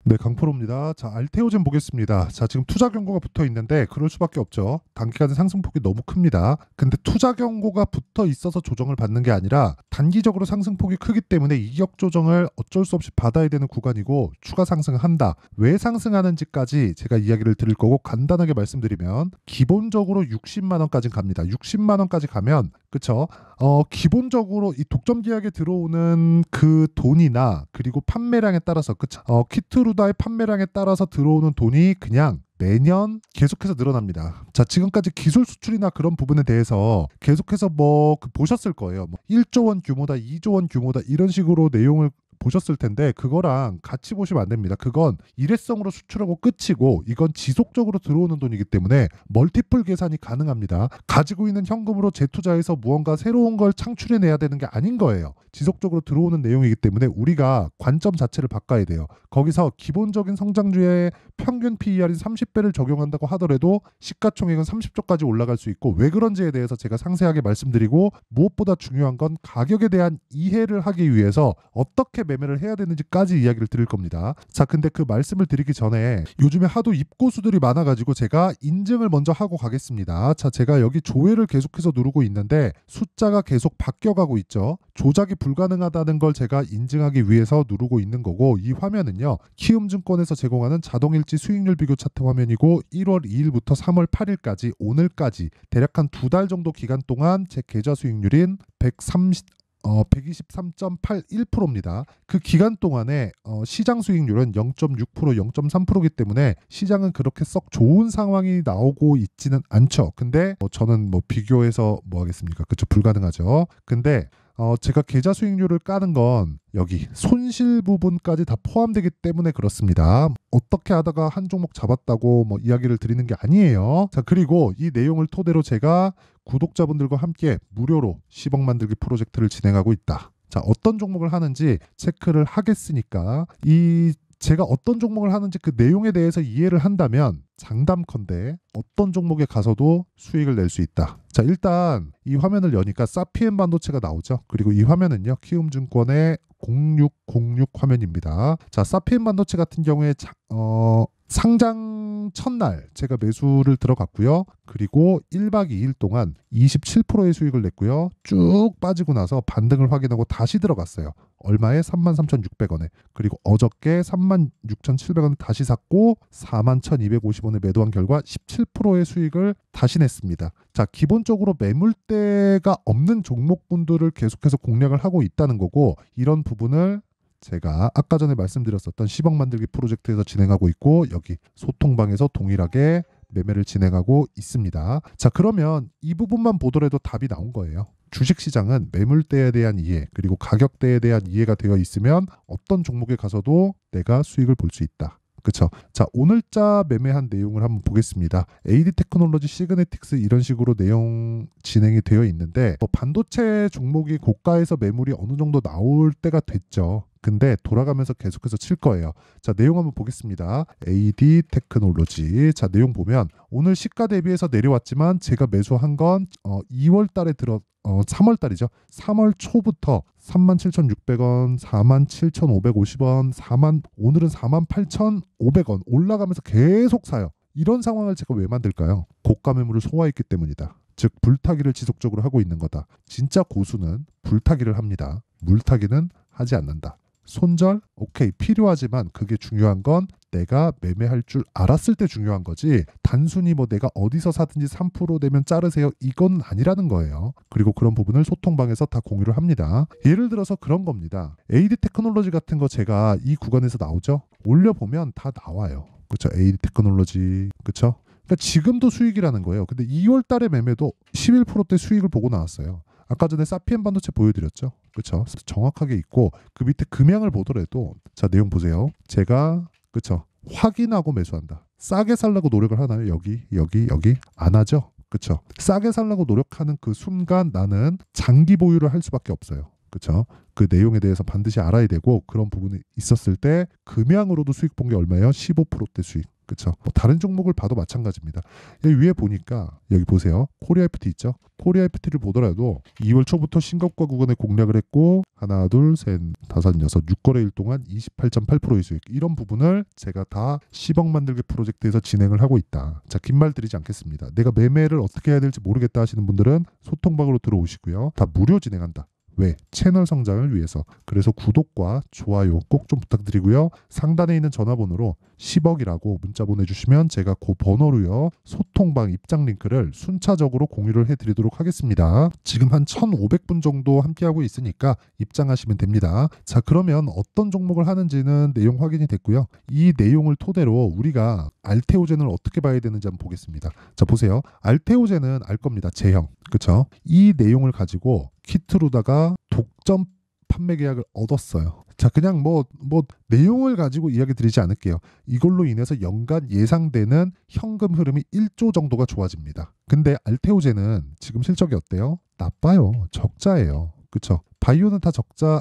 네, 강프로입니다. 자, 알테오 좀 보겠습니다. 자, 지금 투자 경고가 붙어 있는데 그럴 수밖에 없죠. 단기간에 상승폭이 너무 큽니다. 근데 투자 경고가 붙어 있어서 조정을 받는 게 아니라 단기적으로 상승폭이 크기 때문에 이격 조정을 어쩔 수 없이 받아야 되는 구간이고 추가 상승을 한다. 왜 상승하는지까지 제가 이야기를 드릴 거고 간단하게 말씀드리면 기본적으로 60만 원까지 갑니다. 60만 원까지 가면 그쵸? 기본적으로 이 독점 계약에 들어오는 그 돈이나 그리고 판매량에 따라서 그쵸? 키트루다의 판매량에 따라서 들어오는 돈이 그냥 매년 계속해서 늘어납니다. 자, 지금까지 기술 수출이나 그런 부분에 대해서 계속해서 보셨을 거예요. 1조 원 규모다, 2조 원 규모다 이런 식으로 내용을 보셨을 텐데 그거랑 같이 보시면 안 됩니다. 그건 일회성으로 수출하고 끝이고 이건 지속적으로 들어오는 돈이기 때문에 멀티플 계산이 가능합니다. 가지고 있는 현금으로 재투자해서 무언가 새로운 걸 창출해내야 되는 게 아닌 거예요. 지속적으로 들어오는 내용이기 때문에 우리가 관점 자체를 바꿔야 돼요. 거기서 기본적인 성장주의 평균 PER인 30배를 적용한다고 하더라도 시가총액은 30조까지 올라갈 수 있고 왜 그런지에 대해서 제가 상세하게 말씀드리고 무엇보다 중요한 건 가격에 대한 이해를 하기 위해서 어떻게 매매를 해야 되는지까지 이야기를 드릴 겁니다. 자, 근데 그 말씀을 드리기 전에 요즘에 하도 입고수들이 많아가지고 제가 인증을 먼저 하고 가겠습니다. 자, 제가 여기 조회를 계속해서 누르고 있는데 숫자가 계속 바뀌어가고 있죠. 조작이 불가능하다는 걸 제가 인증하기 위해서 누르고 있는 거고 이 화면은요. 키움증권에서 제공하는 자동일지 수익률 비교 차트 화면이고 1월 2일부터 3월 8일까지 오늘까지 대략 한 2달 정도 기간 동안 제 계좌 수익률인 123.81%입니다. 그 기간 동안에 시장 수익률은 0.6%, 0.3%이기 때문에 시장은 그렇게 썩 좋은 상황이 나오고 있지는 않죠. 근데 저는 비교해서 뭐 하겠습니까? 그쵸, 불가능하죠. 근데 제가 계좌 수익률을 까는 건 여기 손실 부분까지 다 포함되기 때문에 그렇습니다. 어떻게 하다가 한 종목 잡았다고 이야기를 드리는 게 아니에요. 자, 그리고 이 내용을 토대로 제가 구독자분들과 함께 무료로 10억 만들기 프로젝트를 진행하고 있다. 자, 어떤 종목을 하는지 체크를 하겠으니까 제가 어떤 종목을 하는지 그 내용에 대해서 이해를 한다면 장담컨대 어떤 종목에 가서도 수익을 낼 수 있다. 자, 일단 이 화면을 여니까 사피엔 반도체가 나오죠. 그리고 이 화면은요. 키움증권의 0606 화면입니다. 자, 사피엔 반도체 같은 경우에 상장 첫날 제가 매수를 들어갔고요. 그리고 1박 2일 동안 27%의 수익을 냈고요. 쭉 빠지고 나서 반등을 확인하고 다시 들어갔어요. 얼마에? 33,600원에. 그리고 어저께 36,700원에 다시 샀고 41,250원에 매도한 결과 17%의 수익을 다시 냈습니다. 자, 기본적으로 매물대가 없는 종목군들을 계속해서 공략을 하고 있다는 거고 이런 부분을 제가 아까 전에 말씀드렸었던 10억 만들기 프로젝트에서 진행하고 있고 여기 소통방에서 동일하게 매매를 진행하고 있습니다. 자, 그러면 이 부분만 보더라도 답이 나온 거예요. 주식시장은 매물대에 대한 이해 그리고 가격대에 대한 이해가 되어 있으면 어떤 종목에 가서도 내가 수익을 볼 수 있다. 그쵸? 자, 오늘자 매매한 내용을 한번 보겠습니다. AD 테크놀로지, 시그네틱스 이런 식으로 내용 진행이 되어 있는데 반도체 종목이 고가에서 매물이 어느 정도 나올 때가 됐죠. 근데 돌아가면서 계속해서 칠 거예요. 자, 내용 한번 보겠습니다. AD 테크놀로지. 자, 내용 보면 오늘 시가 대비해서 내려왔지만 제가 매수한 건 2월 달에 3월 달이죠. 3월 초부터 37,600원, 47,550원, 오늘은 48,500원 올라가면서 계속 사요. 이런 상황을 제가 왜 만들까요? 고가 매물을 소화했기 때문이다. 즉 불타기를 지속적으로 하고 있는 거다. 진짜 고수는 불타기를 합니다. 물타기는 하지 않는다. 손절? 오케이, 필요하지만 그게 중요한 건 내가 매매할 줄 알았을 때 중요한 거지 단순히 내가 어디서 사든지 3% 되면 자르세요 이건 아니라는 거예요. 그리고 그런 부분을 소통방에서 다 공유를 합니다. 예를 들어서 그런 겁니다. AD 테크놀로지 같은 거 제가 이 구간에서 나오죠. 올려보면 다 나와요. 그쵸? AD 테크놀로지 그쵸? 그러니까 지금도 수익이라는 거예요. 근데 2월 달에 매매도 11%대 수익을 보고 나왔어요. 아까 전에 사피엔 반도체 보여드렸죠. 그렇죠? 정확하게 있고 그 밑에 금양을 보더라도 자, 내용 보세요. 제가 그렇죠? 확인하고 매수한다. 싸게 살라고 노력을 하나요? 여기 안 하죠. 그렇죠? 싸게 살라고 노력하는 그 순간 나는 장기 보유를 할 수밖에 없어요. 그렇죠? 그 내용에 대해서 반드시 알아야 되고 그런 부분이 있었을 때 금양으로도 수익 본 게 얼마예요? 15%대 수익. 그쵸? 뭐 다른 종목을 봐도 마찬가지입니다. 여기 위에 보니까 여기 보세요. 코리아 FT 있죠? 코리아 FT를 보더라도 2월 초부터 신고가 구간에 공략을 했고 하나, 둘, 셋, 다섯, 여섯, 6거래일 동안 28.8%의 수익. 이런 부분을 제가 다 10억 만들기 프로젝트에서 진행을 하고 있다. 자, 긴 말 드리지 않겠습니다. 내가 매매를 어떻게 해야 될지 모르겠다 하시는 분들은 소통방으로 들어오시고요. 다 무료 진행한다. 왜? 채널 성장을 위해서. 그래서 구독과 좋아요 꼭 좀 부탁드리고요. 상단에 있는 전화번호로 10억이라고 문자 보내주시면 제가 그 번호로요. 소통방 입장 링크를 순차적으로 공유를 해드리도록 하겠습니다. 지금 한 1,500분 정도 함께하고 있으니까 입장하시면 됩니다. 자, 그러면 어떤 종목을 하는지는 내용 확인이 됐고요. 이 내용을 토대로 우리가 알테오젠을 어떻게 봐야 되는지 한번 보겠습니다. 자, 보세요. 알테오젠은 알 겁니다. 제형. 그쵸? 이 내용을 가지고 키트로다가 독점 판매 계약을 얻었어요. 자, 그냥 뭐 내용을 가지고 이야기 드리지 않을게요. 이걸로 인해서 연간 예상되는 현금 흐름이 1조 정도가 좋아집니다. 근데 알테오젠은 지금 실적이 어때요? 나빠요. 적자예요. 그쵸? 바이오는 다 적자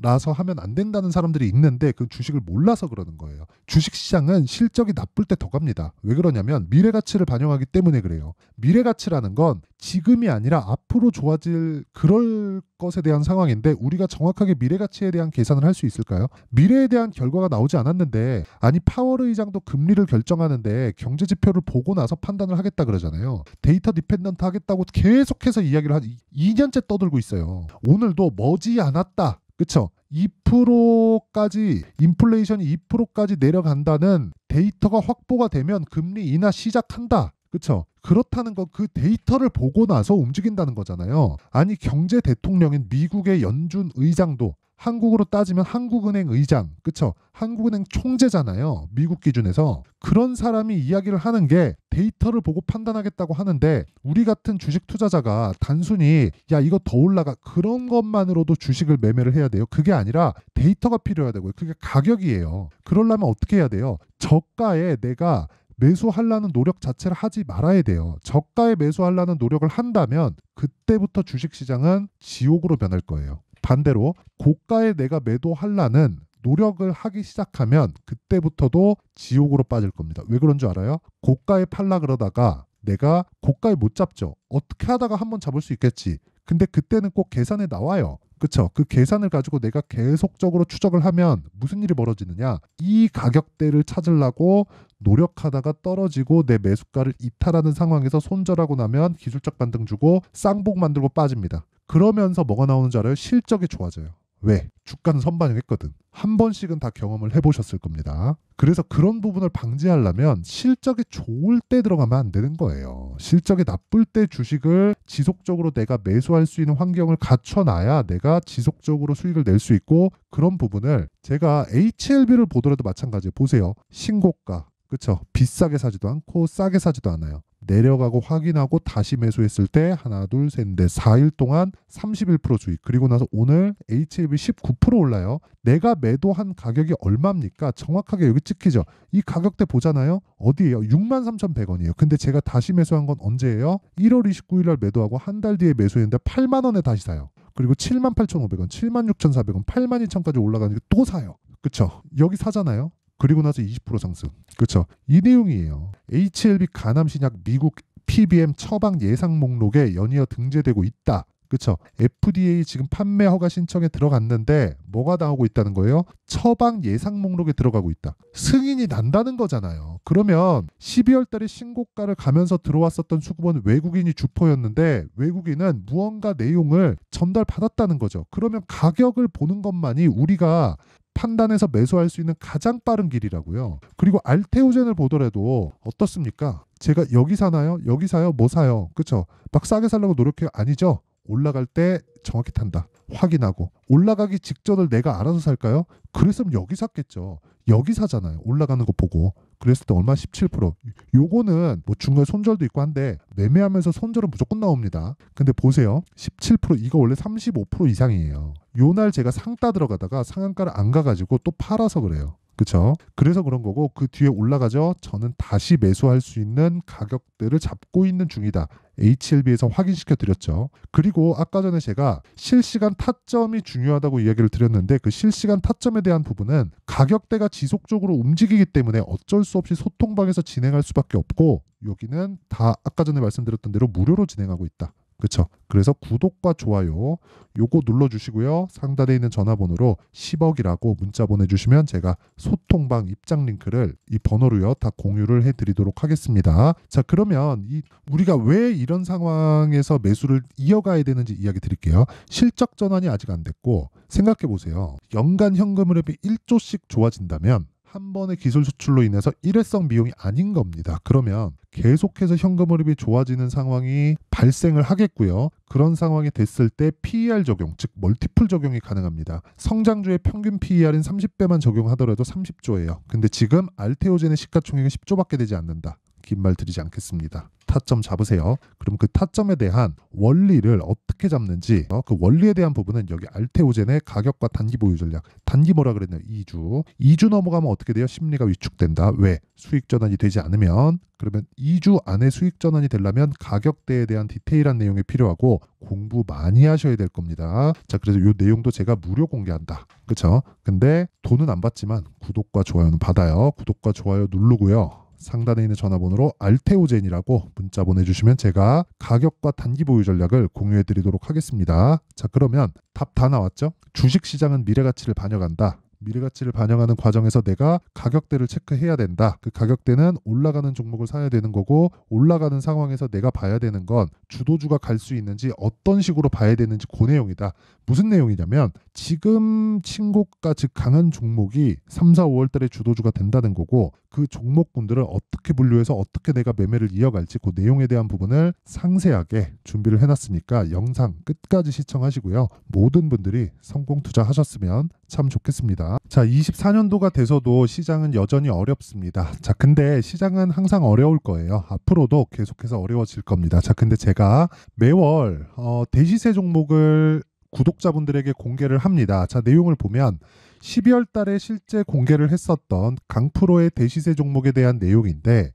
라서 하면 안 된다는 사람들이 있는데 그 주식을 몰라서 그러는 거예요. 주식시장은 실적이 나쁠 때 더 갑니다. 왜 그러냐면 미래가치를 반영하기 때문에 그래요. 미래가치라는 건 지금이 아니라 앞으로 좋아질 그럴 것에 대한 상황인데 우리가 정확하게 미래가치에 대한 계산을 할 수 있을까요? 미래에 대한 결과가 나오지 않았는데 아니 파월 의장도 금리를 결정하는데 경제지표를 보고 나서 판단을 하겠다 그러잖아요. 데이터 디펜던트 하겠다고 계속해서 이야기를 2년째 떠들고 있어요. 오늘도 머지않았다. 그쵸? 2%까지 인플레이션이 2%까지 내려간다는 데이터가 확보가 되면 금리 인하 시작한다. 그쵸? 그렇다는 건 그 데이터를 보고 나서 움직인다는 거잖아요. 아니 경제 대통령인 미국의 연준 의장도 한국으로 따지면 한국은행 의장, 그쵸? 한국은행 총재잖아요. 미국 기준에서. 그런 사람이 이야기를 하는 게 데이터를 보고 판단하겠다고 하는데 우리 같은 주식 투자자가 단순히 야 이거 더 올라가 그런 것만으로도 주식을 매매를 해야 돼요. 그게 아니라 데이터가 필요하다고요. 그게 가격이에요. 그러려면 어떻게 해야 돼요? 저가에 내가 매수하려는 노력 자체를 하지 말아야 돼요. 저가에 매수하려는 노력을 한다면 그때부터 주식시장은 지옥으로 변할 거예요. 반대로 고가에 내가 매도하려는 노력을 하기 시작하면 그때부터도 지옥으로 빠질 겁니다. 왜 그런 줄 알아요? 고가에 팔라 그러다가 내가 고가에 못 잡죠. 어떻게 하다가 한번 잡을 수 있겠지. 근데 그때는 꼭 계산에 나와요. 그쵸? 그 계산을 가지고 내가 계속적으로 추적을 하면 무슨 일이 벌어지느냐? 이 가격대를 찾으려고 노력하다가 떨어지고 내 매수가를 이탈하는 상황에서 손절하고 나면 기술적 반등 주고 쌍복 만들고 빠집니다. 그러면서 뭐가 나오는 줄 알아요? 실적이 좋아져요. 왜? 주가는 선반영했거든. 한 번씩은 다 경험을 해보셨을 겁니다. 그래서 그런 부분을 방지하려면 실적이 좋을 때 들어가면 안 되는 거예요. 실적이 나쁠 때 주식을 지속적으로 내가 매수할 수 있는 환경을 갖춰놔야 내가 지속적으로 수익을 낼 수 있고 그런 부분을 제가 HLB를 보더라도 마찬가지예요. 보세요. 신고가. 그쵸? 비싸게 사지도 않고 싸게 사지도 않아요. 내려가고 확인하고 다시 매수했을 때 하나 둘 셋 넷 4일 동안 31% 주익 그리고 나서 오늘 HLB 19% 올라요. 내가 매도한 가격이 얼마입니까? 정확하게 여기 찍히죠. 이 가격대 보잖아요. 어디예요? 63,100원이에요. 근데 제가 다시 매수한 건 언제예요? 1월 29일 날 매도하고 한 달 뒤에 매수했는데 8만 원에 다시 사요. 그리고 78,500원, 76,400원, 82,000까지 올라가니까 또 사요. 그쵸? 여기 사잖아요. 그리고 나서 20% 상승. 그렇죠? 이 내용이에요. HLB 간암신약 미국 PBM 처방 예상 목록에 연이어 등재되고 있다. 그렇죠? FDA 지금 판매 허가 신청에 들어갔는데 뭐가 나오고 있다는 거예요? 처방 예상 목록에 들어가고 있다. 승인이 난다는 거잖아요. 그러면 12월 달에 신고가를 가면서 들어왔었던 수급은 외국인이 주포였는데 외국인은 무언가 내용을 전달받았다는 거죠. 그러면 가격을 보는 것만이 우리가 판단해서 매수할 수 있는 가장 빠른 길이라고요. 그리고 알테오젠을 보더라도 어떻습니까? 제가 여기 사나요? 여기 사요? 뭐 사요? 그쵸? 막 싸게 살려고 노력해요? 아니죠. 올라갈 때 정확히 탄다. 확인하고. 올라가기 직전을 내가 알아서 살까요? 그랬으면 여기 샀겠죠. 여기 사잖아요. 올라가는 거 보고. 그랬을 때 얼마? 17%. 요거는 뭐 중간에 손절도 있고 한데 매매하면서 손절은 무조건 나옵니다. 근데 보세요. 17% 이거 원래 35% 이상이에요. 요 날 제가 상따 들어가다가 상한가를 안 가가지고 또 팔아서 그래요. 그쵸? 그래서 그런 거고 그 뒤에 올라가죠. 저는 다시 매수할 수 있는 가격대를 잡고 있는 중이다. HLB에서 확인시켜 드렸죠. 그리고 아까 전에 제가 실시간 타점이 중요하다고 이야기를 드렸는데 그 실시간 타점에 대한 부분은 가격대가 지속적으로 움직이기 때문에 어쩔 수 없이 소통방에서 진행할 수밖에 없고 여기는 다 아까 전에 말씀드렸던 대로 무료로 진행하고 있다. 그쵸? 그래서 구독과 좋아요 요거 눌러주시고요. 상단에 있는 전화번호로 10억이라고 문자 보내주시면 제가 소통방 입장 링크를 이 번호로요 다 공유를 해드리도록 하겠습니다. 자 그러면 우리가 왜 이런 상황에서 매수를 이어가야 되는지 이야기 드릴게요. 실적 전환이 아직 안 됐고 생각해 보세요. 연간 현금 흐름이 1조씩 좋아진다면 한 번의 기술 수출로 인해서 일회성 비용이 아닌 겁니다. 그러면 계속해서 현금 흐름이 좋아지는 상황이 발생을 하겠고요. 그런 상황이 됐을 때 PER 적용, 즉 멀티플 적용이 가능합니다. 성장주의 평균 PER인 30배만 적용하더라도 30조예요. 근데 지금 알테오젠의 시가총액은 10조밖에 되지 않는다. 긴 말 드리지 않겠습니다. 타점 잡으세요. 그럼 그 타점에 대한 원리를 어떻게 잡는지 그 원리에 대한 부분은 여기 알테오젠의 가격과 단기 보유 전략. 단기 뭐라 그랬나요? 2주 넘어가면 어떻게 돼요? 심리가 위축된다. 왜? 수익 전환이 되지 않으면 그러면 2주 안에 수익 전환이 되려면 가격대에 대한 디테일한 내용이 필요하고 공부 많이 하셔야 될 겁니다. 자 그래서 이 내용도 제가 무료 공개한다. 그쵸? 근데 돈은 안 받지만 구독과 좋아요는 받아요. 구독과 좋아요 누르고요. 상단에 있는 전화번호로 알테오젠이라고 문자 보내주시면 제가 가격과 단기 보유 전략을 공유해 드리도록 하겠습니다. 자 그러면 답 다 나왔죠? 주식시장은 미래가치를 반영한다. 미래가치를 반영하는 과정에서 내가 가격대를 체크해야 된다. 그 가격대는 올라가는 종목을 사야 되는 거고 올라가는 상황에서 내가 봐야 되는 건 주도주가 갈 수 있는지 어떤 식으로 봐야 되는지 그 내용이다. 무슨 내용이냐면 지금 친고가 즉 강한 종목이 3, 4, 5월 달에 주도주가 된다는 거고 그 종목군들을 어떻게 분류해서 어떻게 내가 매매를 이어갈지 그 내용에 대한 부분을 상세하게 준비를 해놨으니까 영상 끝까지 시청하시고요. 모든 분들이 성공 투자하셨으면 참 좋겠습니다. 자 24년도가 돼서도 시장은 여전히 어렵습니다. 자 근데 시장은 항상 어려울 거예요. 앞으로도 계속해서 어려워질 겁니다. 자 근데 제가 매월 대시세 종목을 구독자분들에게 공개를 합니다. 자 내용을 보면 12월 달에 실제 공개를 했었던 강프로의 대시세 종목에 대한 내용인데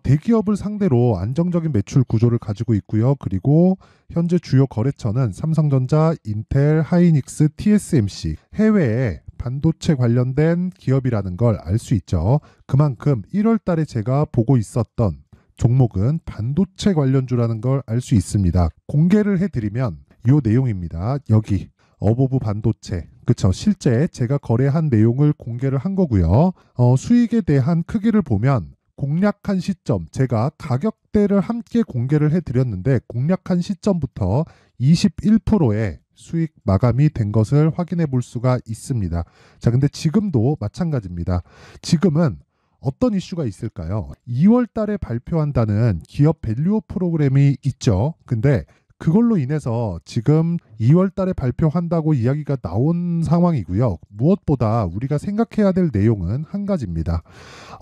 대기업을 상대로 안정적인 매출 구조를 가지고 있고요. 그리고 현재 주요 거래처는 삼성전자, 인텔, 하이닉스, TSMC 해외에 반도체 관련된 기업이라는 걸 알 수 있죠. 그만큼 1월 달에 제가 보고 있었던 종목은 반도체 관련주라는 걸 알 수 있습니다. 공개를 해드리면 이 내용입니다. 여기 어보브 반도체 그쵸 실제 제가 거래한 내용을 공개를 한 거고요. 수익에 대한 크기를 보면 공략한 시점 제가 가격대를 함께 공개를 해드렸는데 공략한 시점부터 21%의 수익 마감이 된 것을 확인해 볼 수가 있습니다. 자 근데 지금도 마찬가지입니다. 지금은 어떤 이슈가 있을까요? 2월 달에 발표한다는 기업 밸류업 프로그램이 있죠. 근데 그걸로 인해서 지금 2월 달에 발표한다고 이야기가 나온 상황이고요. 무엇보다 우리가 생각해야 될 내용은 한 가지입니다.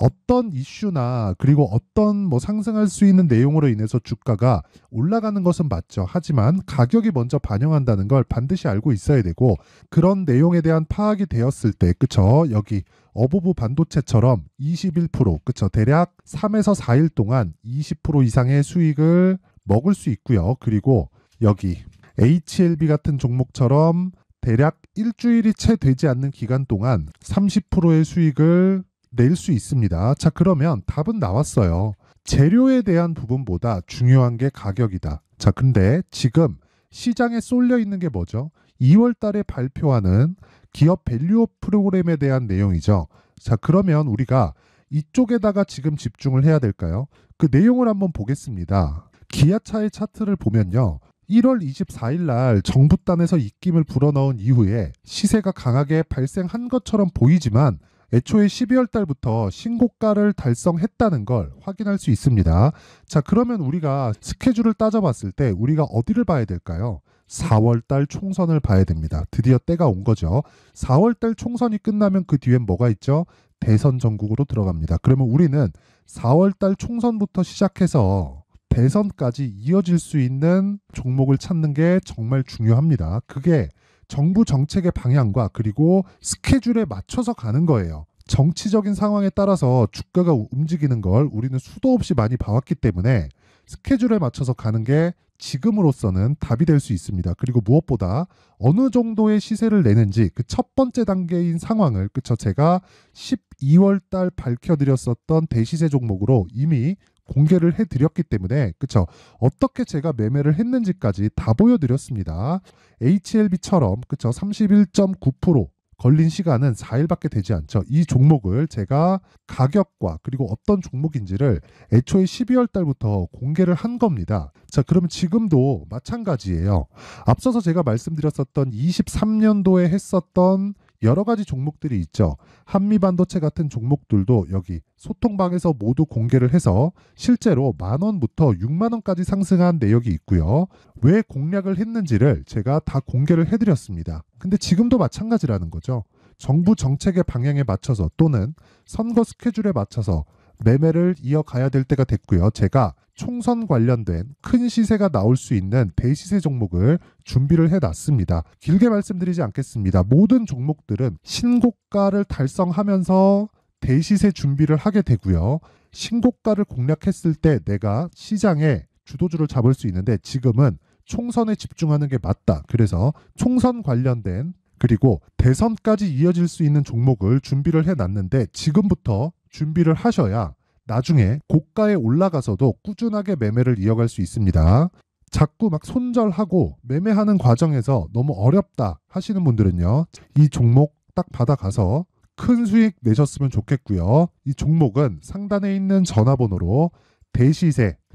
어떤 이슈나 그리고 어떤 상승할 수 있는 내용으로 인해서 주가가 올라가는 것은 맞죠. 하지만 가격이 먼저 반영한다는 걸 반드시 알고 있어야 되고 그런 내용에 대한 파악이 되었을 때 그쵸? 여기 어보브 반도체처럼 21% 그쵸? 대략 3에서 4일 동안 20% 이상의 수익을 먹을 수 있고요. 그리고 여기 HLB 같은 종목처럼 대략 일주일이 채 되지 않는 기간 동안 30%의 수익을 낼 수 있습니다. 자 그러면 답은 나왔어요. 재료에 대한 부분보다 중요한 게 가격이다. 자 근데 지금 시장에 쏠려 있는 게 뭐죠? 2월 달에 발표하는 기업 밸류업 프로그램에 대한 내용이죠. 자 그러면 우리가 이쪽에다가 지금 집중을 해야 될까요? 그 내용을 한번 보겠습니다. 기아차의 차트를 보면요. 1월 24일 날 정부단에서 입김을 불어넣은 이후에 시세가 강하게 발생한 것처럼 보이지만 애초에 12월 달부터 신고가를 달성했다는 걸 확인할 수 있습니다. 자, 그러면 우리가 스케줄을 따져봤을 때 우리가 어디를 봐야 될까요? 4월 달 총선을 봐야 됩니다. 드디어 때가 온 거죠. 4월 달 총선이 끝나면 그 뒤엔 뭐가 있죠? 대선 전국으로 들어갑니다. 그러면 우리는 4월 달 총선부터 시작해서 대선까지 이어질 수 있는 종목을 찾는 게 정말 중요합니다. 그게 정부 정책의 방향과 그리고 스케줄에 맞춰서 가는 거예요. 정치적인 상황에 따라서 주가가 움직이는 걸 우리는 수도 없이 많이 봐왔기 때문에 스케줄에 맞춰서 가는 게 지금으로서는 답이 될 수 있습니다. 그리고 무엇보다 어느 정도의 시세를 내는지 그 첫 번째 단계인 상황을 그쵸 제가 12월 달 밝혀드렸었던 대시세 종목으로 이미 공개를 해드렸기 때문에 그쵸 어떻게 제가 매매를 했는지까지 다 보여드렸습니다. HLB처럼 그쵸 31.9% 걸린 시간은 4일밖에 되지 않죠. 이 종목을 제가 가격과 그리고 어떤 종목인지를 애초에 12월 달부터 공개를 한 겁니다. 자, 그러면 지금도 마찬가지예요. 앞서서 제가 말씀드렸었던 23년도에 했었던 여러 가지 종목들이 있죠. 한미반도체 같은 종목들도 여기 소통방에서 모두 공개를 해서 실제로 10,000원부터 60,000원까지 상승한 내역이 있고요. 왜 공략을 했는지를 제가 다 공개를 해드렸습니다. 근데 지금도 마찬가지라는 거죠. 정부 정책의 방향에 맞춰서 또는 선거 스케줄에 맞춰서 매매를 이어가야 될 때가 됐고요. 제가 총선 관련된 큰 시세가 나올 수 있는 대시세 종목을 준비를 해놨습니다. 길게 말씀드리지 않겠습니다. 모든 종목들은 신고가를 달성하면서 대시세 준비를 하게 되고요. 신고가를 공략했을 때 내가 시장에 주도주를 잡을 수 있는데 지금은 총선에 집중하는 게 맞다. 그래서 총선 관련된 그리고 대선까지 이어질 수 있는 종목을 준비를 해놨는데 지금부터 준비를 하셔야 나중에 고가에 올라가서도 꾸준하게 매매를 이어갈 수 있습니다. 자꾸 막 손절하고 매매하는 과정에서 너무 어렵다 하시는 분들은요. 이 종목 딱 받아가서 큰 수익 내셨으면 좋겠고요. 이 종목은 상단에 있는 전화번호로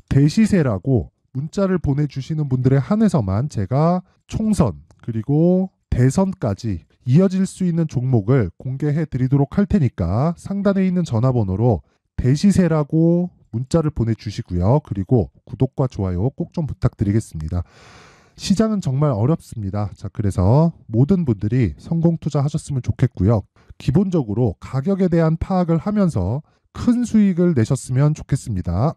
대시세라고 문자를 보내주시는 분들에 한해서만 제가 총선 그리고 대선까지 이어질 수 있는 종목을 공개해 드리도록 할 테니까 상단에 있는 전화번호로 대시세라고 문자를 보내주시고요. 그리고 구독과 좋아요 꼭 좀 부탁드리겠습니다. 시장은 정말 어렵습니다. 자, 그래서 모든 분들이 성공 투자하셨으면 좋겠고요. 기본적으로 가격에 대한 파악을 하면서 큰 수익을 내셨으면 좋겠습니다.